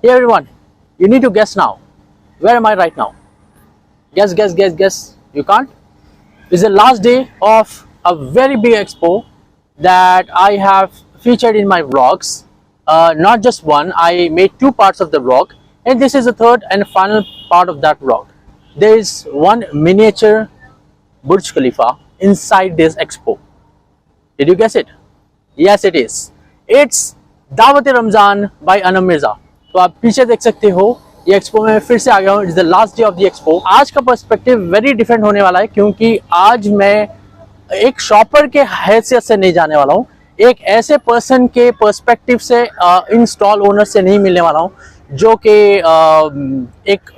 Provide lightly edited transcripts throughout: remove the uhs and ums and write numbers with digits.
Hey everyone, you need to guess now. Where am I right now? Guess, guess, guess, guess. You can't? It's the last day of a very big expo that I have featured in my vlogs. Not just one, I made two parts of the vlog, and this is the third and final part of that vlog. There is one miniature Burj Khalifa inside this expo. Did you guess it? Yes, it is. It's दावत-ए-रमज़ान by Anam Mirza. तो आप पीछे देख सकते हो, ये expo में फिर से आ गया हूँ। It's the last day of the expo. आज का पर्सपेक्टिव वेरी डिफरेंट होने वाला है, क्योंकि आज मैं एक शॉपर के हैसियत से नहीं जाने वाला हूँ, एक ऐसे पर्सन के पर्सपेक्टिव से, इन स्टॉल ओनर से नहीं मिलने वाला हूँ जो कि एक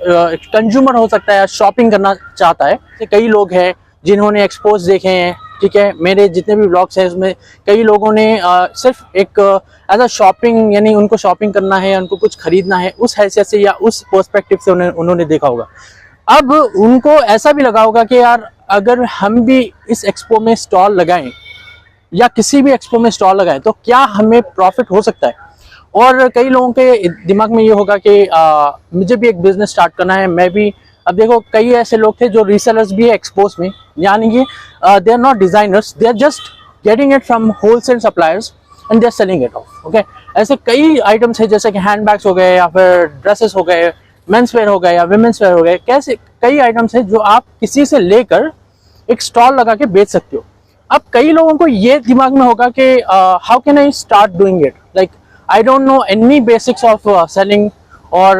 कंज्यूमर हो सकता है या शॉपिंग करना चाहता है। कई लोग हैं जिन्होंने एक्सपोज देखे हैं, ठीक है, मेरे जितने भी व्लॉग्स हैं उसमें कई लोगों ने सिर्फ एक एज अ शॉपिंग, यानी उनको शॉपिंग करना है, उनको कुछ खरीदना है, उस हैसियत से या उस पर्सपेक्टिव से उन्होंने देखा होगा। अब उनको ऐसा भी लगा होगा कि यार अगर हम भी इस एक्सपो में स्टॉल लगाएं या किसी भी एक्सपो में स्टॉल लगाएं तो क्या हमें प्रॉफिट हो सकता है। और कई लोगों के दिमाग में ये होगा कि मुझे भी एक बिजनेस स्टार्ट करना है, मैं भी। अब देखो, कई ऐसे लोग थे जो रीसेलर्स भी है एक्सपोज में, यानी कि they are not designers, they are just getting it from wholesale suppliers and they are selling it off. Okay, ऐसे कई आइटम्स है, जैसे कि हैंड बैग्स हो गए या फिर ड्रेसेस हो गए, मेंस वेयर हो गए या विमेंस वेयर हो गए, कैसे कई आइटम्स है जो आप किसी से लेकर एक स्टॉल लगा के बेच सकते हो। अब कई लोगों को ये दिमाग में होगा कि how can I start doing it, like I don't know any basics of selling और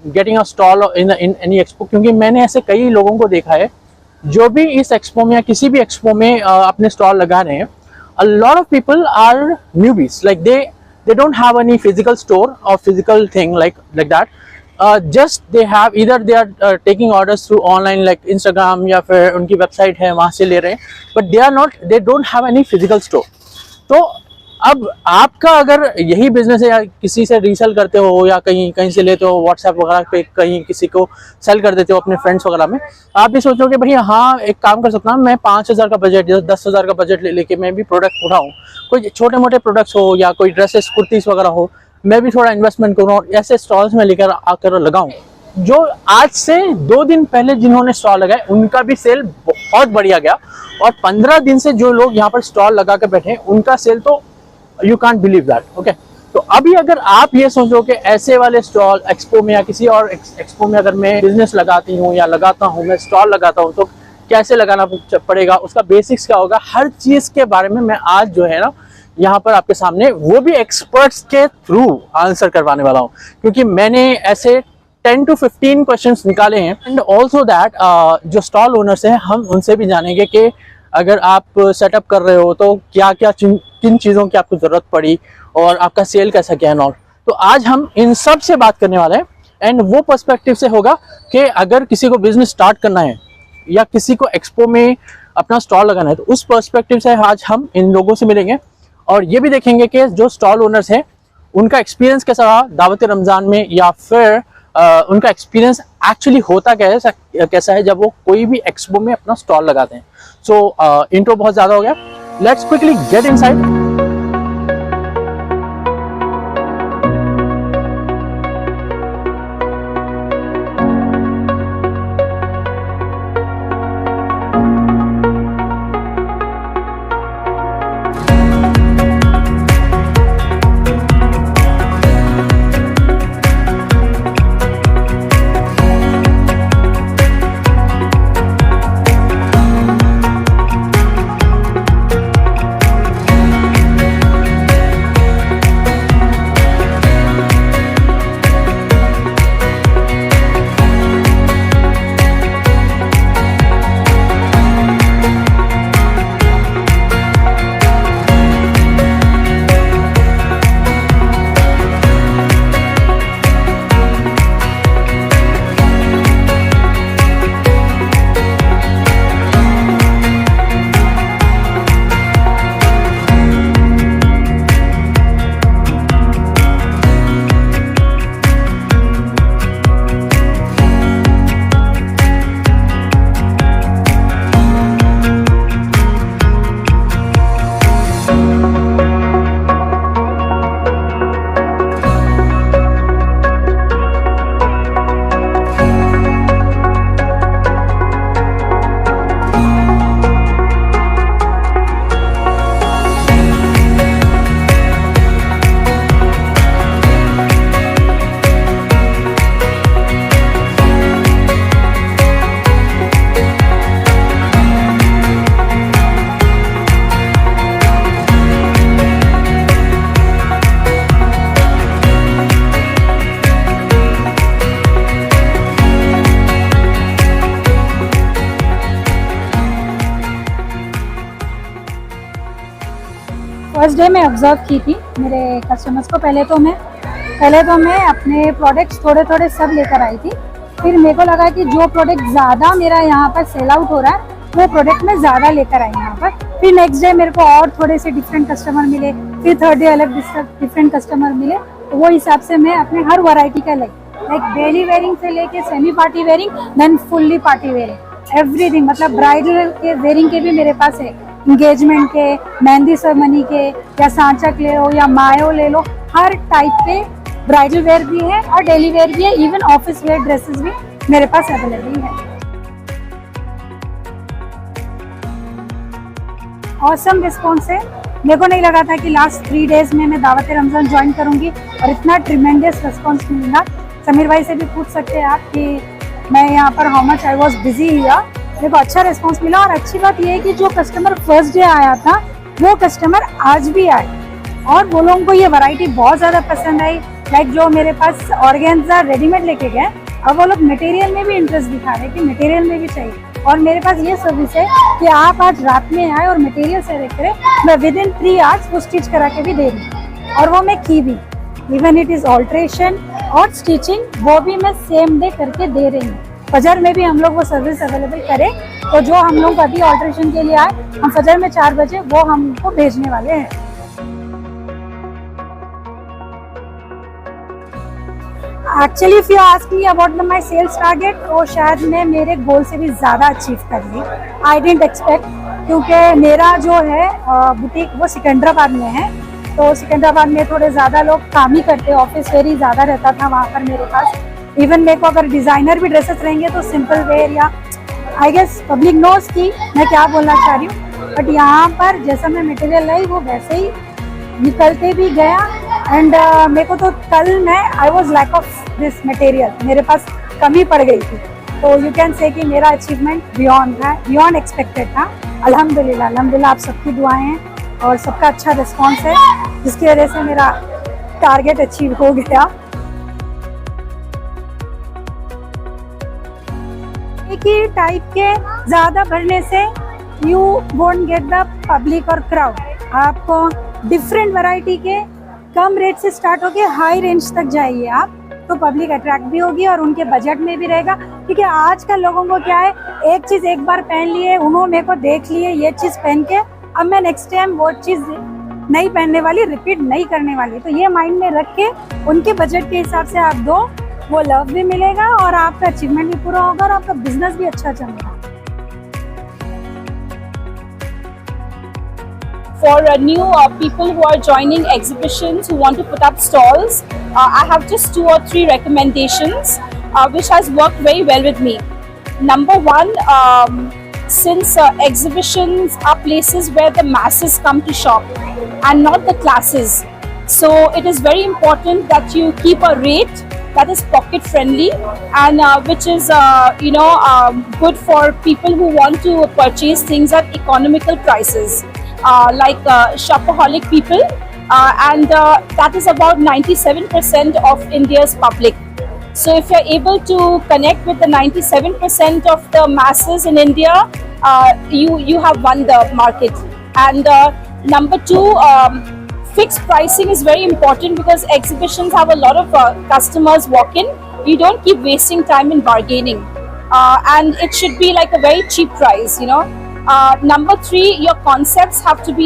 getting a stall in any expo. क्योंकि मैंने ऐसे कई लोगों को देखा है जो भी इस एक्सपो में या किसी भी एक्सपो में अपने स्टॉल लगा रहे हैं। A lot of people are newbies, like they don't have any physical store or physical thing like that. Just they have either they are taking orders through online like Instagram या फिर उनकी website है वहाँ से ले रहे हैं, but they don't have any physical store. तो अब आपका अगर यही बिजनेस है या किसी से रीसेल करते हो या कहीं से लेते हो व्हाट्सएप वगैरह पे, कहीं किसी को सेल कर देते हो अपने फ्रेंड्स वगैरह में, आप ये सोचो कि भाई हाँ एक काम कर सकता हूँ मैं, 5,000 का बजट या 10,000 का बजट लेके मैं भी प्रोडक्ट उठाऊँ, कोई छोटे मोटे प्रोडक्ट्स हो या कोई ड्रेसेस कुर्तीस वगैरह हो, मैं भी थोड़ा इन्वेस्टमेंट करूँ और ऐसे स्टॉल्स में लेकर आकर लगाऊँ। जो आज से 2 दिन पहले जिन्होंने स्टॉल लगाए उनका भी सेल बहुत बढ़िया गया, और 15 दिन से जो लोग यहाँ पर स्टॉल लगा कर बैठे उनका सेल तो you can't believe that. Okay, तो अभी अगर आप ये सोचो कि ऐसे वाले स्टॉल एक्सपो में या किसी और एक्सपो में अगर मैं बिजनेस लगाती हूँ या लगाता हूँ, मैं स्टॉल लगाता हूँ, तो कैसे लगाना पड़ेगा, उसका बेसिक्स क्या होगा, हर चीज के बारे में मैं आज जो है ना यहाँ पर आपके सामने, वो भी एक्सपर्ट्स के थ्रू आंसर करवाने वाला हूँ। क्योंकि मैंने ऐसे 10 to 15 क्वेश्चंस निकाले हैं, एंड ऑल्सो दैट जो स्टॉल ओनर्स हैं हम उनसे भी जानेंगे कि अगर आप सेटअप कर रहे हो तो क्या क्या किन चीज़ों की आपको ज़रूरत पड़ी और आपका सेल कैसा क्या है नॉट। तो आज हम इन सब से बात करने वाले हैं, एंड वो पर्सपेक्टिव से होगा कि अगर किसी को बिजनेस स्टार्ट करना है या किसी को एक्सपो में अपना स्टॉल लगाना है, तो उस पर्सपेक्टिव से आज हम इन लोगों से मिलेंगे और ये भी देखेंगे कि जो स्टॉल ओनर्स हैं उनका एक्सपीरियंस कैसा रहा दावत-ए-रमज़ान में, या फिर उनका एक्सपीरियंस एक्चुअली होता कैसा है जब वो कोई भी एक्सपो में अपना स्टॉल लगाते हैं। सो इंट्रो बहुत ज़्यादा हो गया, let's quickly get inside. First day मैं ऑब्जर्व की थी मेरे कस्टमर्स को। पहले तो मैं अपने प्रोडक्ट्स थोड़े थोड़े सब लेकर आई थी। फिर मेरे को लगा कि जो प्रोडक्ट ज़्यादा मेरा यहाँ पर सेल आउट हो रहा है वो प्रोडक्ट मैं ज़्यादा लेकर आई यहाँ पर। फिर नेक्स्ट डे मेरे को और थोड़े से डिफरेंट कस्टमर मिले, फिर थर्ड डे अलग डिफरेंट कस्टमर मिले। तो वो हिसाब से मैं अपने हर वैरायटी का लाइक डेली वेयरिंग से लेके semi party wearing then fully party wearing everything, मतलब ब्राइडल के वेयरिंग के भी मेरे पास है, इंगेजमेंट के, मेहंदी सेरेमनी के, या सांचक ले लो या मायो ले लो, हर टाइप के ब्राइडल वेयर भी है और डेली वेयर भी है, इवन ऑफिस वेयर ड्रेसेस भी मेरे पास अवेलेबल है। ऑसम रिस्पॉन्स है। मेरे को नहीं लगा था कि लास्ट 3 डेज में मैं दावत रमज़ान ज्वाइन करूंगी और इतना ट्रिमेंडियस रिस्पॉन्स मिलेगा। समीर भाई से भी पूछ सकते हैं आप कि मैं यहाँ पर how much I was busy here. मेरे को अच्छा रिस्पॉन्स मिला और अच्छी बात यह है कि जो कस्टमर फर्स्ट डे आया था वो कस्टमर आज भी आए और वो लोगों को ये वैरायटी बहुत ज़्यादा पसंद आई। लाइक जो मेरे पास ऑर्गेन्जा रेडीमेड लेके गए, अब वो लोग मटेरियल में भी इंटरेस्ट दिखा रहे हैं कि मटेरियल में भी चाहिए। और मेरे पास ये सर्विस है कि आप आज रात में आए और मटेरियल सेलेक्ट करें, मैं विद इन 3 आवर्स वो स्टिच करा के भी दे रही हूँ और वो मैं की भी, इवन इट इज़ ऑल्ट्रेशन और स्टिचिंग वो भी मैं सेम डे करके दे रही हूँ। फजर में भी हम लोग वो सर्विस अवेलेबल करें, तो जो हम लोग अभी ऑल्ट्रेशन के लिए आए, हम फजर में 4 बजे वो हमको भेजने वाले हैं। Actually if you ask me about my sales target, तो शायद मैं मेरे गोल से भी ज़्यादा अचीव कर ली। आई डिडंट एक्सपेक्ट, क्योंकि मेरा जो है बुटीक वो सिकंदराबाद में है, तो सिकंदराबाद में थोड़े ज़्यादा लोग काम ही करते, ऑफिस वेयर ही ज़्यादा रहता था वहाँ पर मेरे पास। इवन मेरे को अगर डिज़ाइनर भी ड्रेसेस रहेंगे तो सिंपल वेयर या आई गेस पब्लिक नोज की मैं क्या बोलना चाह रही हूँ। बट यहाँ पर जैसा मैं मटेरियल लाई वो वैसे ही निकलते भी गया। एंड मेरे को तो कल मैं I was lack of this material, मेरे पास कमी पड़ गई थी। तो यू कैन से कि मेरा अचीवमेंट बियॉन्ड है, बियॉन्ड एक्सपेक्टेड था। अल्हम्दुलिल्लाह अल्हम्दुलिल्लाह आप सबकी दुआएं हैं और सबका अच्छा रिस्पॉन्स है, जिसकी वजह से मेरा टारगेट अचीव हो गया। एक ही टाइप के ज़्यादा भरने से you won't get the public और क्राउड। आपको डिफरेंट वैरायटी के कम रेट से स्टार्ट होके हाई रेंज तक जाइए आप, तो पब्लिक अट्रैक्ट भी होगी और उनके बजट में भी रहेगा। क्योंकि आजकल लोगों को क्या है, एक चीज़ एक बार पहन लिए, उन्होंने मेरे को देख लिए ये चीज़ पहन के, अब मैं नेक्स्ट टाइम वो चीज़ नहीं पहनने वाली, रिपीट नहीं करने वाली। तो ये माइंड में रख के उनके बजट के हिसाब से आप दो, वो लव भी मिलेगा और आपका अचीवमेंट भी पूरा होगा और आपका बिजनेस भी अच्छा चलेगा। For new people who are joining exhibitions, who want to put up stalls, I have just 2 or 3 recommendations which has worked very well with me. Number one, since exhibitions are places where the masses come to shop and not the classes, so it is very important that you keep a rate that is pocket friendly and which is good for people who want to purchase things at economical prices. Like shopaholic people, and that is about 97% of India's public. So if you're able to connect with the 97% of the masses in India, you have won the market. And number 2, fixed pricing is very important because exhibitions have a lot of customers walk in. You don't keep wasting time in bargaining, and it should be like a very cheap price, you know. Number 3, your concepts have to be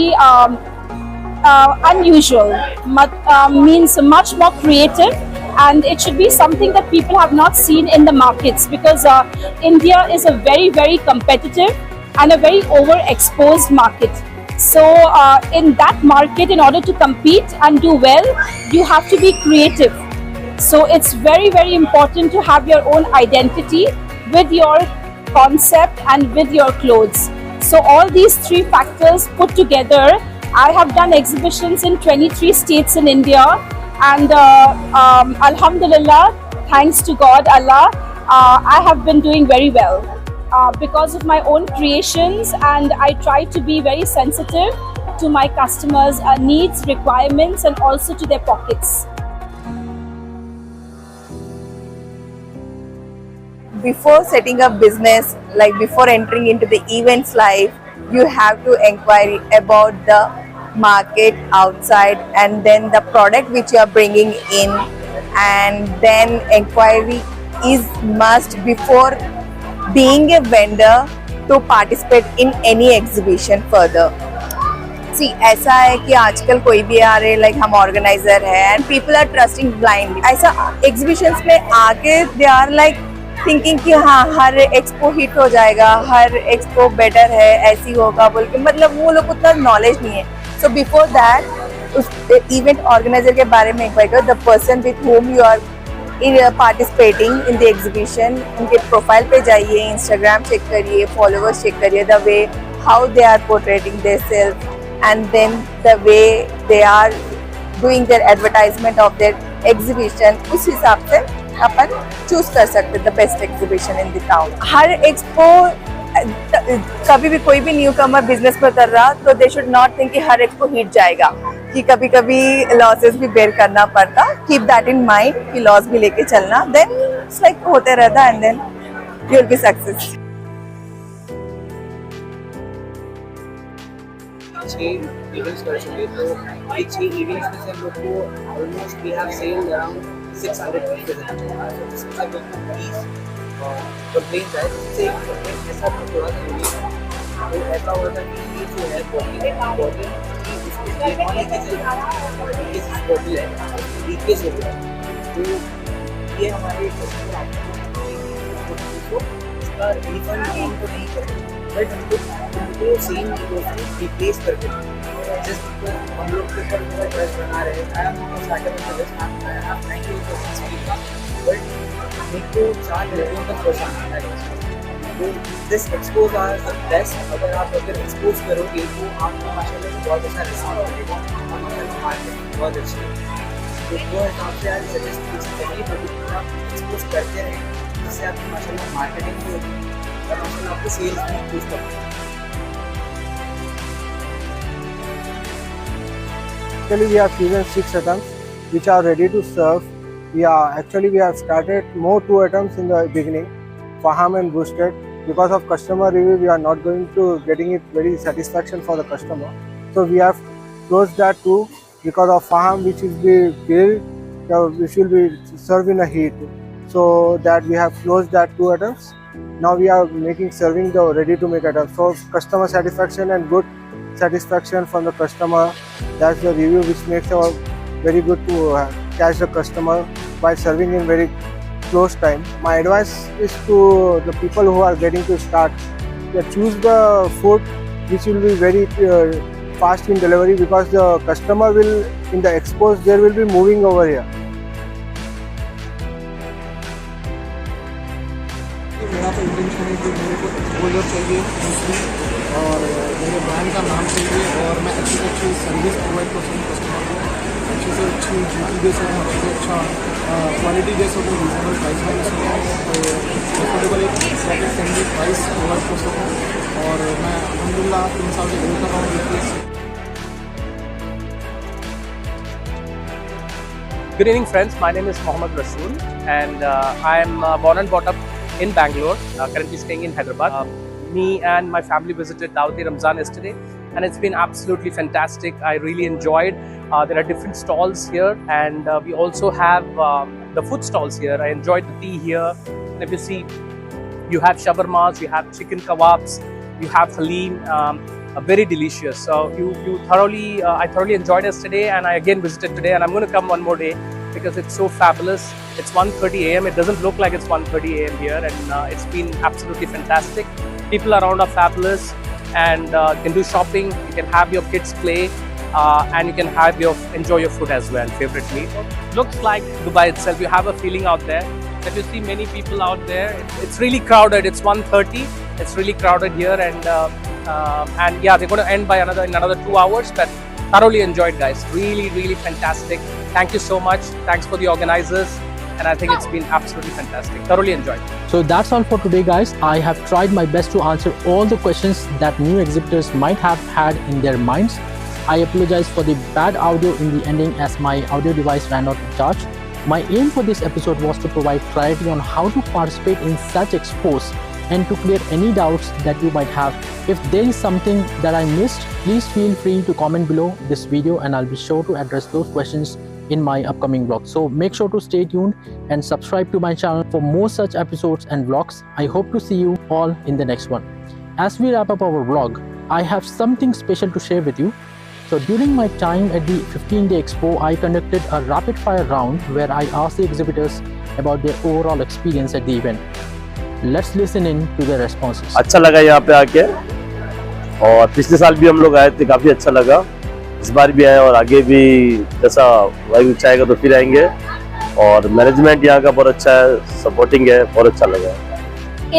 unusual, means much more creative, and it should be something that people have not seen in the markets, because India is a very, very competitive and a very overexposed market. So in that market, in order to compete and do well, you have to be creative. So it's very, very important to have your own identity with your concept and with your clothes. So all these 3 factors put together, I have done exhibitions in 23 states in India, and Alhamdulillah, thanks to God, Allah, I have been doing very well because of my own creations, and I try to be very sensitive to my customers' needs, requirements, and also to their pockets. Before setting up business, like before entering into the events life, you have to inquire about the market outside, and then the product which you are bringing in, and then inquiry is must before being a vendor to participate in any exhibition further. सी ऐसा है कि आजकल कोई भी आ रहे like हम organizer है and people are trusting blindly. ऐसा एग्जीबिशंस में आके दे आर लाइक थिंकिंग कि हाँ हर एक्सपो हिट हो जाएगा, हर एक्सपो बेटर है, ऐसी होगा बोल के, मतलब वो लोग उतना नॉलेज नहीं है. सो बिफोर दैट उस इवेंट ऑर्गेनाइजर के बारे में एक बार the person with whom you are participating in the exhibition, उनके प्रोफाइल पे जाइए, इंस्टाग्राम चेक करिए, फॉलोअर्स चेक करिए, the way how they are portraying their self, and then the way they are doing their advertisement of their exhibition. उस हिसाब से अपन choose कर सकते the best exhibition in the town. Her expo कभी भी कोई भी न्यू कमर बिजनेस में उतर रहा तो दे शुड नॉट थिंक कि हर एक्सपो हिट जाएगा, कि कभी कभी लॉसेस भी बेयर करना पड़ता. कीप दैट इन माइंड कि लॉस भी लेके चलना, देन इट्स लाइक होते रहता and then you will be success. 6 events कर चुके, तो ये 6 इवेंट्स में से हम लोग को almost we have selled around 600 pieces हैं. जिसमें से हम लोग को 20 कंप्लेंट्स आए, जिससे एक कंप्लेंट ऐसा था थोड़ा सा यूनिक था. तो ऐसा हो रहा था कि ये जो है बॉटल इसको लीकेज है, लीकेज हो गया. तो ये हमारे कस्टमर इसका रिफंड हम तो नहीं करेंगे, बट हमको सेम रिप्लेस कर देते हैं. जस्ट बिकॉज हम लोग के ऊपर पूरा ट्रस्ट बना रहे हैं. I am not startup in I have 98% experience, but मेरे को 4 लोगों का भरोसा आता है. तो this expos are the best. अगर एक्सपोज करोगे तो आपको माशाल्लाह बहुत अच्छा रिस्पॉन्स मिलेगा और माशाल्लाह मार्केटिंग बहुत अच्छी है. तो वो हिसाब से आज सजेस्ट कीजिए आप एक्सपोज करते रहें, जिससे आपकी माशाल्लाह मार्केटिंग भी होगी और माशाल्लाह आपको सेल्स भी बूस्ट करते हैं. Actually, we have chosen 6 items which are ready to serve. We have started more 2 items in the beginning, Faham and Boosted. Because of customer review, we are not going to getting it very satisfaction for the customer. So we have closed that too because of Faham, which will be grilled, which will be served in a heat. So that we have closed that 2 items. Now we are serving the ready to make items. So customer satisfaction and good satisfaction from the customer. That's the review which makes it very good to catch the customer by serving in very close time. My advice is to the people who are getting to start, choose the food which will be very fast in delivery, because the customer will in the expos there will be moving over here. मेरा तो intention है कि मेरे को exposure चाहिए दूसरी, और मेरे ब्रांड का नाम चाहिए, और मैं अच्छी से अच्छी सर्विस प्रोवाइड कर सकूँ कस्टमर को, अच्छी से अच्छी ड्यूटी दे सकूँ, अच्छी से अच्छा क्वालिटी दे सकूँ, रीजनेबल प्राइस में दे सकूँ, तो अफोर्डेबल एक पॉकेट फ्रेंडली प्राइस प्रोवाइड कर सकूँ. और मैं अल्हम्दुलिल्लाह 3 साल से ग्रो कर रहा हूँ. Good evening, friends. My name is Mohammed Rasool, and I am born and brought up in Bangalore, currently staying in Hyderabad. Me and my family visited Dawati Ramzan yesterday, and it's been absolutely fantastic. I really enjoyed. There are different stalls here, and we also have the food stalls here. I enjoyed the tea here. And if you see, you have shawarmas, you have chicken kebabs, you have halim. Very delicious. So I thoroughly enjoyed yesterday, and I again visited today, and I'm going to come one more day because it's so fabulous. It's 1:30 a.m. It doesn't look like it's 1:30 a.m. here, and it's been absolutely fantastic. People around are fabulous, and you can do shopping. You can have your kids play, and you can have enjoy your food as well. Favorite meal. Looks like Dubai itself. You have a feeling out there that you see many people out there. It's really crowded. It's 1:30. It's really crowded here, and yeah, they're going to end by another 2 hours, but thoroughly enjoyed, guys. Really fantastic. Thank you so much. Thanks for the organizers, and I think it's been absolutely fantastic. Thoroughly enjoyed. So that's all for today, guys. I have tried my best to answer all the questions that new exhibitors might have had in their minds. I apologize for the bad audio in the ending as my audio device ran out of charge. My aim for this episode was to provide clarity on how to participate in such expos and to clear any doubts that you might have. If there is something that I missed, please feel free to comment below this video and I'll be sure to address those questions in my upcoming vlog. So make sure to stay tuned and subscribe to my channel for more such episodes and vlogs. I hope to see you all in the next one. As we wrap up our vlog, I have something special to share with you. So during my time at the 15-day expo, I conducted a rapid fire round where I asked the exhibitors about their overall experience at the event. Let's listen in to their responses. अच्छा लगा यहाँ पे आके, और पिछले साल भी हम लोग आए थे, काफी अच्छा लगा। इस बार भी आए और आगे भी जैसा वायु चाहेगा तो फिर आएंगे। और मैनेजमेंट यहाँ का बहुत अच्छा है, सपोर्टिंग है, बहुत अच्छा लगा।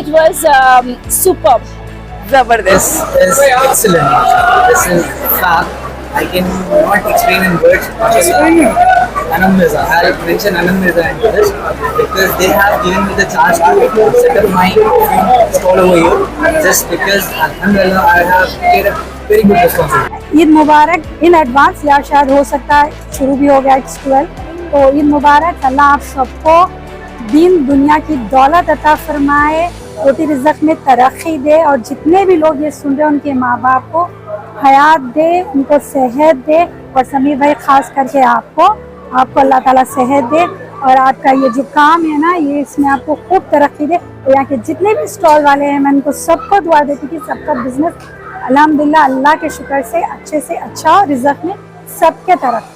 It was superb. Zabardast. This is excellent. This is fact. I cannot explain in words. Anand Mirza. I'll mention Anand Mirza into this because they have given me the chance to set up my stall over here. Just because alhamdulillah I have get a very good response. Eid Mubarak in advance, या शायद हो सकता है शुरू भी हो गया it's 12। तो ईद मुबारक। अल्लाह आप सबको दीन दुनिया की दौलत अता फरमाए, रोटी रिज़्क़ में तरक्की दे, और जितने भी लोग ये सुन रहे हैं उनके माँ बाप को हयात दे, उनको सेहत दे, और समीर भाई खास करके आपको अल्लाह ताला सेहत दे, और आपका ये जो काम है ना, ये इसमें आपको खूब तरक्की दे। और यहाँ के जितने भी स्टॉल वाले हैं, मैं उनको सबको दुआ देती कि सबका बिजनेस अल्हम्दुलिल्लाह अल्लाह के शुक्र से अच्छे अच्छा, रिज़्क़ में सबके तरक्की।